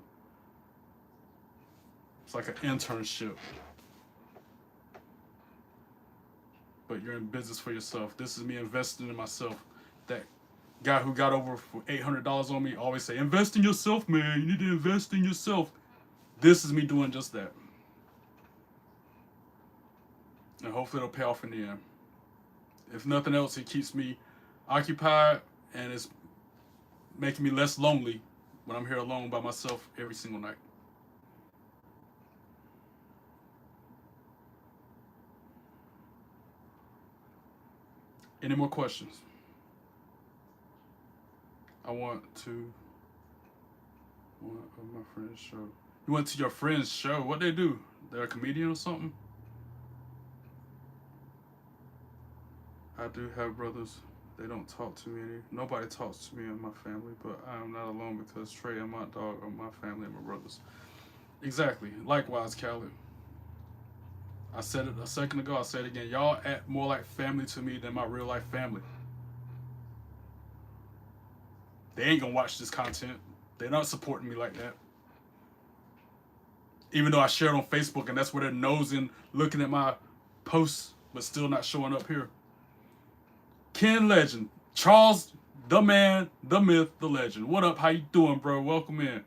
It's like an internship. But you're in business for yourself. This is me investing in myself. That guy who got over for $800 on me always say, "Invest in yourself, man. You need to invest in yourself." This is me doing just that. And hopefully it'll pay off in the end. If nothing else, it keeps me occupied and it's making me less lonely when I'm here alone by myself every single night. Any more questions? I want to one of my friend's show. You went to your friend's show? What they do? They're a comedian or something? I do have brothers. They don't talk to me. Nobody talks to me and my family, but I am not alone because Trey and my dog are my family and my brothers. Exactly. Likewise, Khaled. I said it a second ago. I'll say it again. Y'all act more like family to me than my real life family. They ain't gonna watch this content. They're not supporting me like that. Even though I share it on Facebook and that's where they're nosing, looking at my posts, but still not showing up here. Ken Legend, Charles, the man, the myth, the legend. What up? How you doing, bro? Welcome in.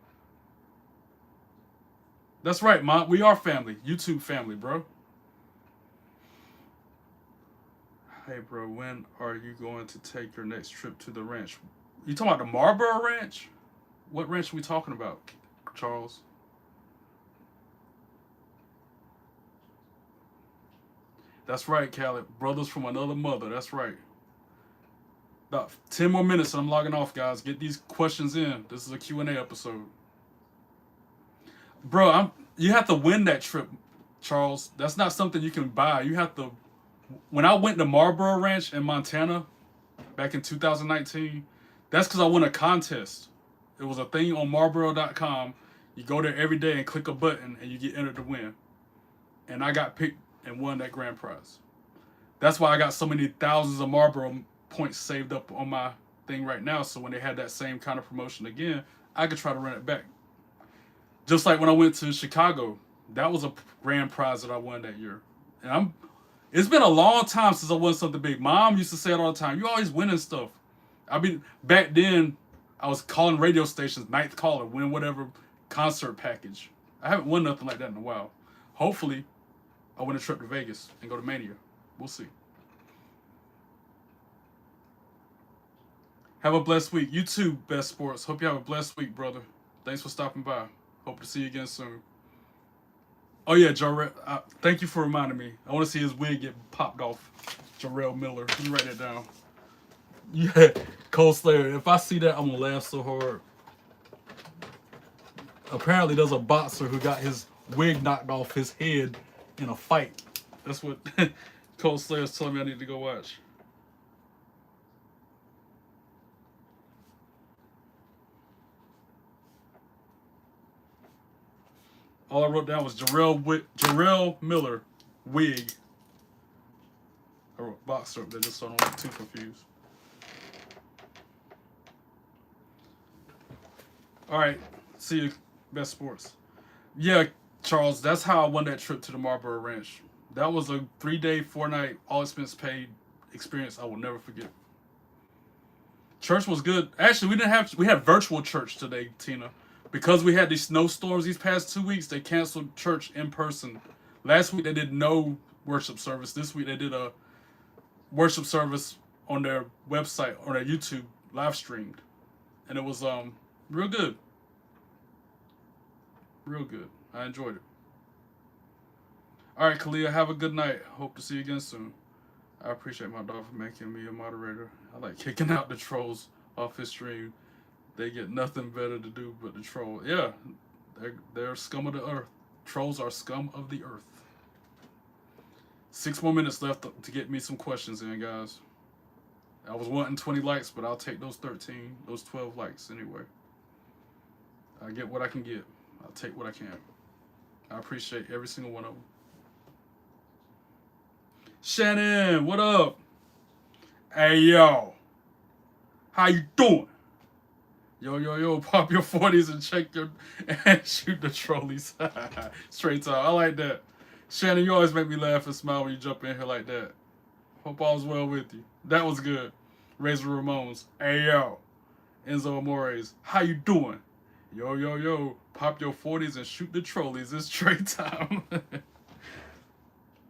That's right, Mom. We are family. YouTube family, bro. Hey, bro, when are you going to take your next trip to the ranch? You talking about the Marlboro Ranch? What ranch are we talking about, Charles? That's right, Khaled. Brothers from another mother. That's right. About 10 more minutes and I'm logging off, guys. Get these questions in. This is a Q&A episode. Bro, you have to win that trip, Charles. That's not something you can buy. You have to... When I went to Marlboro Ranch in Montana back in 2019, that's because I won a contest. It was a thing on Marlboro.com. You go there every day and click a button and you get entered to win. And I got picked and won that grand prize. That's why I got so many thousands of Marlboro points saved up on my thing right now, so when they had that same kind of promotion again, I could try to run it back. Just like when I went to Chicago, that was a grand prize that I won that year. And it's been a long time since I won something big. Mom used to say it all the time, "You always winning stuff." Back then, I was calling radio stations, ninth caller, win whatever concert package. I haven't won nothing like that in a while. Hopefully, I win a trip to Vegas and go to Mania. We'll see. Have a blessed week. You too, Best Sports. Hope you have a blessed week, brother. Thanks for stopping by. Hope to see you again soon. Oh, yeah, Jarrell. Thank you for reminding me. I want to see his wig get popped off. Jarrell Miller. Let me write that down. Yeah. Cold Slayer. If I see that, I'm gonna laugh so hard. Apparently, there's a boxer who got his wig knocked off his head in a fight. That's what Cold Slayer's telling me I need to go watch. All I wrote down was Jarrell Miller wig. I wrote boxer up there just so I don't get too confused. All right, see you, best sports. Yeah, Charles, that's how I won that trip to the Marlboro Ranch. That was a 3-day, 4-night, all expense paid experience I will never forget. Church was good. Actually, we had virtual church today, Tina. Because we had these snowstorms these past 2 weeks, they canceled church in person. Last week they did no worship service. This week they did a worship service on their website, on their YouTube, live streamed. And it was real good. Real good. I enjoyed it. All right, Kalia, have a good night. Hope to see you again soon. I appreciate my dog for making me a moderator. I like kicking out the trolls off his stream. They get nothing better to do but to troll. Yeah, they're scum of the earth. Trolls are scum of the earth. 6 more minutes left to get me some questions in, guys. I was wanting 20 likes, but I'll take those 12 likes anyway. I get what I can get. I'll take what I can. I appreciate every single one of them. Shannon, what up? Hey, yo. How you doing? Yo, pop your 40s and check your and shoot the trolleys. Straight talk. I like that. Shannon, you always make me laugh and smile when you jump in here like that. Hope all's well with you. That was good. Razor Ramones. Hey, yo. Enzo Amores. How you doing? Yo. Pop your 40s and shoot the trolleys. It's Trey time.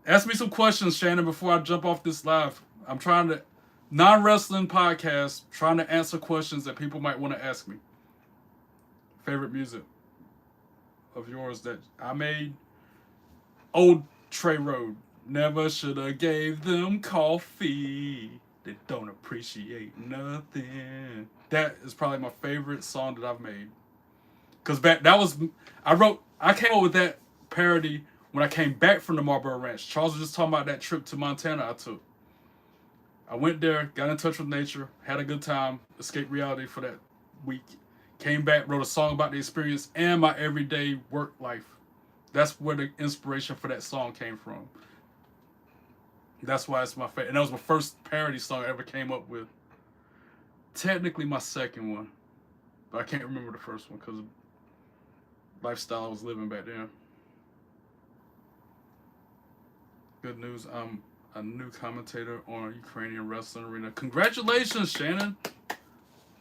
Ask me some questions, Shannon, before I jump off this live. I'm trying to... Non-wrestling podcast, trying to answer questions that people might want to ask me. Favorite music of yours that I made? Old Trey Road. Never should have gave them coffee. They don't appreciate nothing. That is probably my favorite song that I've made. Because I came up with that parody when I came back from the Marlboro Ranch. Charles was just talking about that trip to Montana I took. I went there, got in touch with nature, had a good time, escaped reality for that week. Came back, wrote a song about the experience and my everyday work life. That's where the inspiration for that song came from. That's why it's my favorite. And that was my first parody song I ever came up with. Technically my second one. But I can't remember the first one because of the lifestyle I was living back then. Good news, I'm a new commentator on Ukrainian Wrestling Arena. Congratulations, Shannon.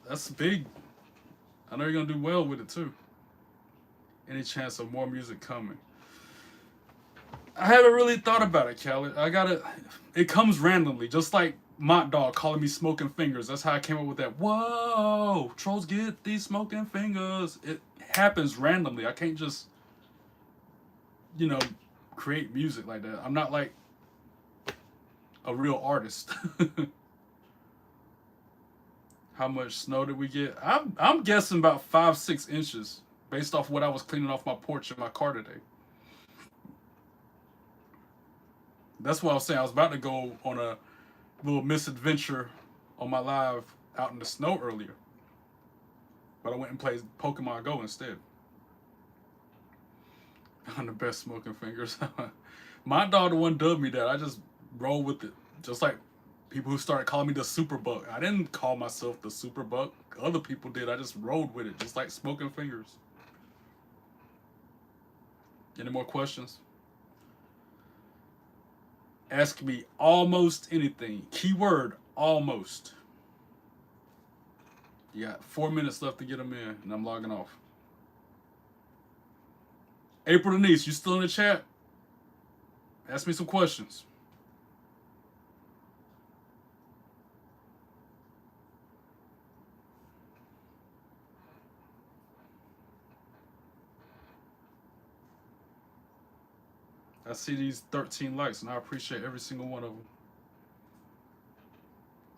That's big. I know you're going to do well with it, too. Any chance of more music coming? I haven't really thought about it, Khaled. It comes randomly, just like Mont Dog calling me smoking fingers. That's how I came up with that. Whoa, trolls get these smoking fingers. It happens randomly. I can't just, create music like that. I'm not like a real artist. How much snow did we get? I'm guessing about 5-6 inches based off what I was cleaning off my porch in my car today. That's what I was saying. I was about to go on a little misadventure on my live out in the snow earlier. But I went and played Pokemon Go instead. I'm the best smoking fingers. My dog the one dubbed me that. I just roll with it. Just like people who started calling me the Superbuck. I didn't call myself the Superbuck. Other people did. I just rolled with it. Just like smoking fingers. Any more questions? Ask me almost anything. Keyword, almost. You got 4 minutes left to get them in, and I'm logging off. April Denise, you still in the chat? Ask me some questions. I see these 13 likes, and I appreciate every single one of them.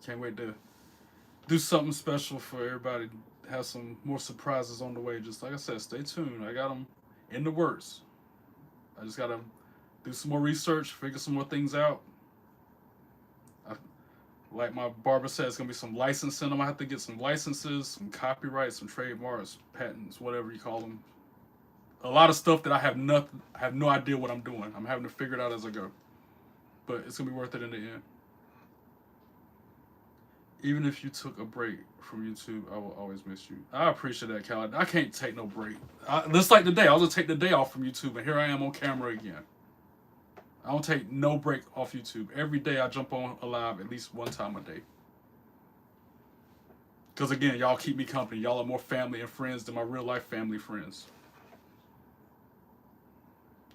Can't wait to do something special for everybody. Have some more surprises on the way. Just like I said, stay tuned. I got them in the works. I just gotta do some more research, figure some more things out. Like my barber said, it's gonna be some licensing. I'm gonna have to get some licenses, some copyrights, some trademarks, patents, whatever you call them. A lot of stuff that I have no idea what I'm doing. I'm having to figure it out as I go. But it's gonna be worth it in the end. Even if you took a break from YouTube, I will always miss you. I appreciate that, Cal. I can't take no break. Just like today, I'll just take the day off from YouTube, and here I am on camera again. I don't take no break off YouTube. Every day I jump on live at least one time a day. Because again, y'all keep me company. Y'all are more family and friends than my real life family friends.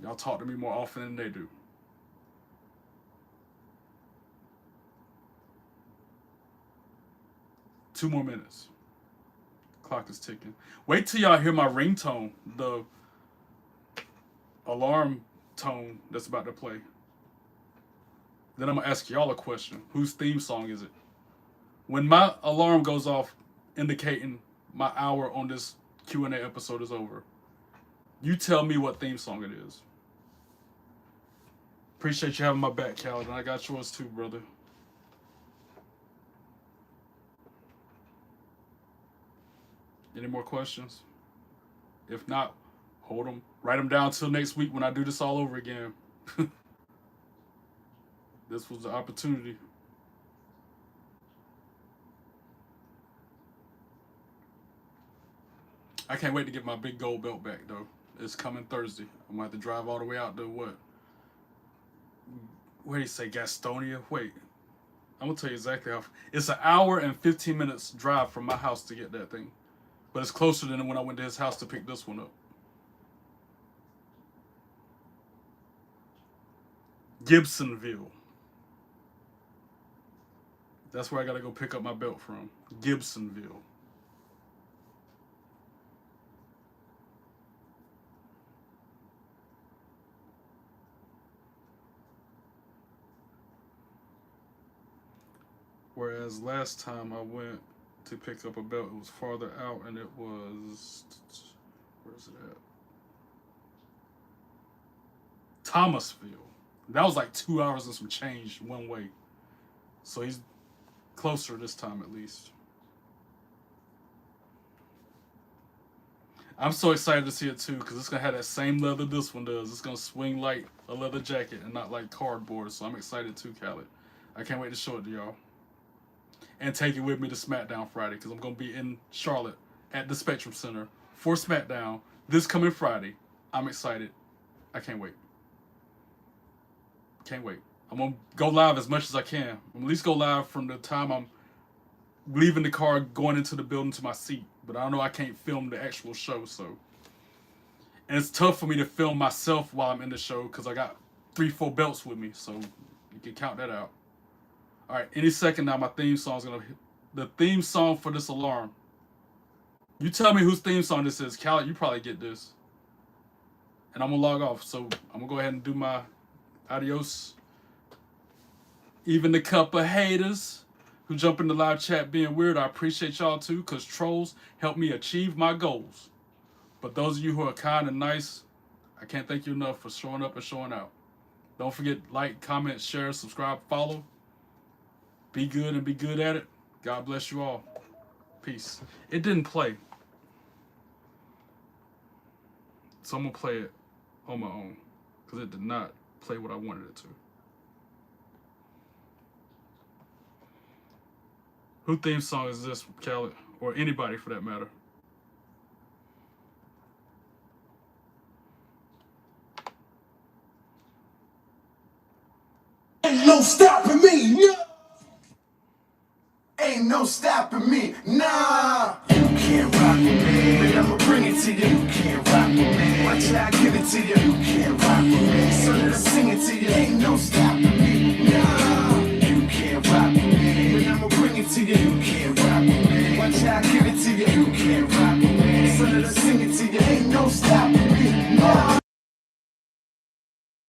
Y'all talk to me more often than they do. Two more minutes. Clock is ticking. Wait till y'all hear my ringtone, the alarm tone that's about to play. Then I'm gonna ask y'all a question. Whose theme song is it? When my alarm goes off indicating my hour on this Q&A episode is over, you tell me what theme song it is. Appreciate you having my back, Khaled, and I got yours too, brother. Any more questions? If not, hold them. Write them down till next week when I do this all over again. This was the opportunity. I can't wait to get my big gold belt back, though. It's coming Thursday. I'm going to have to drive all the way out to what? Where do you say, Gastonia? Wait. I'm going to tell you exactly how. It's an hour and 15 minutes drive from my house to get that thing. But it's closer than when I went to his house to pick this one up. Gibsonville. That's where I gotta go pick up my belt from. Gibsonville. Whereas last time I went to pick up a belt, it was farther out, and it was, where's it at? Thomasville. That was like 2 hours and some change one way. So he's closer this time at least. I'm so excited to see it too, because it's gonna have that same leather this one does. It's gonna swing like a leather jacket and not like cardboard. So I'm excited too, Khaled. I can't wait to show it to y'all. And take it with me to SmackDown Friday, because I'm going to be in Charlotte at the Spectrum Center for SmackDown this coming Friday. I'm excited. I can't wait. Can't wait. I'm going to go live as much as I can. I'm going to at least go live from the time I'm leaving the car, going into the building to my seat. But I don't know, I can't film the actual show, so. And it's tough for me to film myself while I'm in the show, because I got 3-4 belts with me, so you can count that out. All right, any second now, my theme song's gonna hit. The theme song for this alarm. You tell me whose theme song this is. Khaled, you probably get this. And I'm gonna log off. So I'm gonna go ahead and do my adios. Even the couple of haters who jump in the live chat being weird, I appreciate y'all too, because trolls help me achieve my goals. But those of you who are kind and nice, I can't thank you enough for showing up and showing out. Don't forget, like, comment, share, subscribe, follow. Be good and be good at it. God bless you all. Peace. It didn't play. So I'm going to play it on my own, because it did not play what I wanted it to. Who theme song is this, Khaled? Or anybody for that matter? Ain't no stopping me, no. Ain't no stopping me, nah. You can't rock with me, but I'ma bring it to you. You can't rock with me, watch how I give it to you. You can't rock with me, so let us sing it to you. Ain't no stopping me, nah. You can't rock with me, but I'ma bring it to you. You can't rock with me, watch how I give it to you. You can't rock with me, so let us sing it to you. Ain't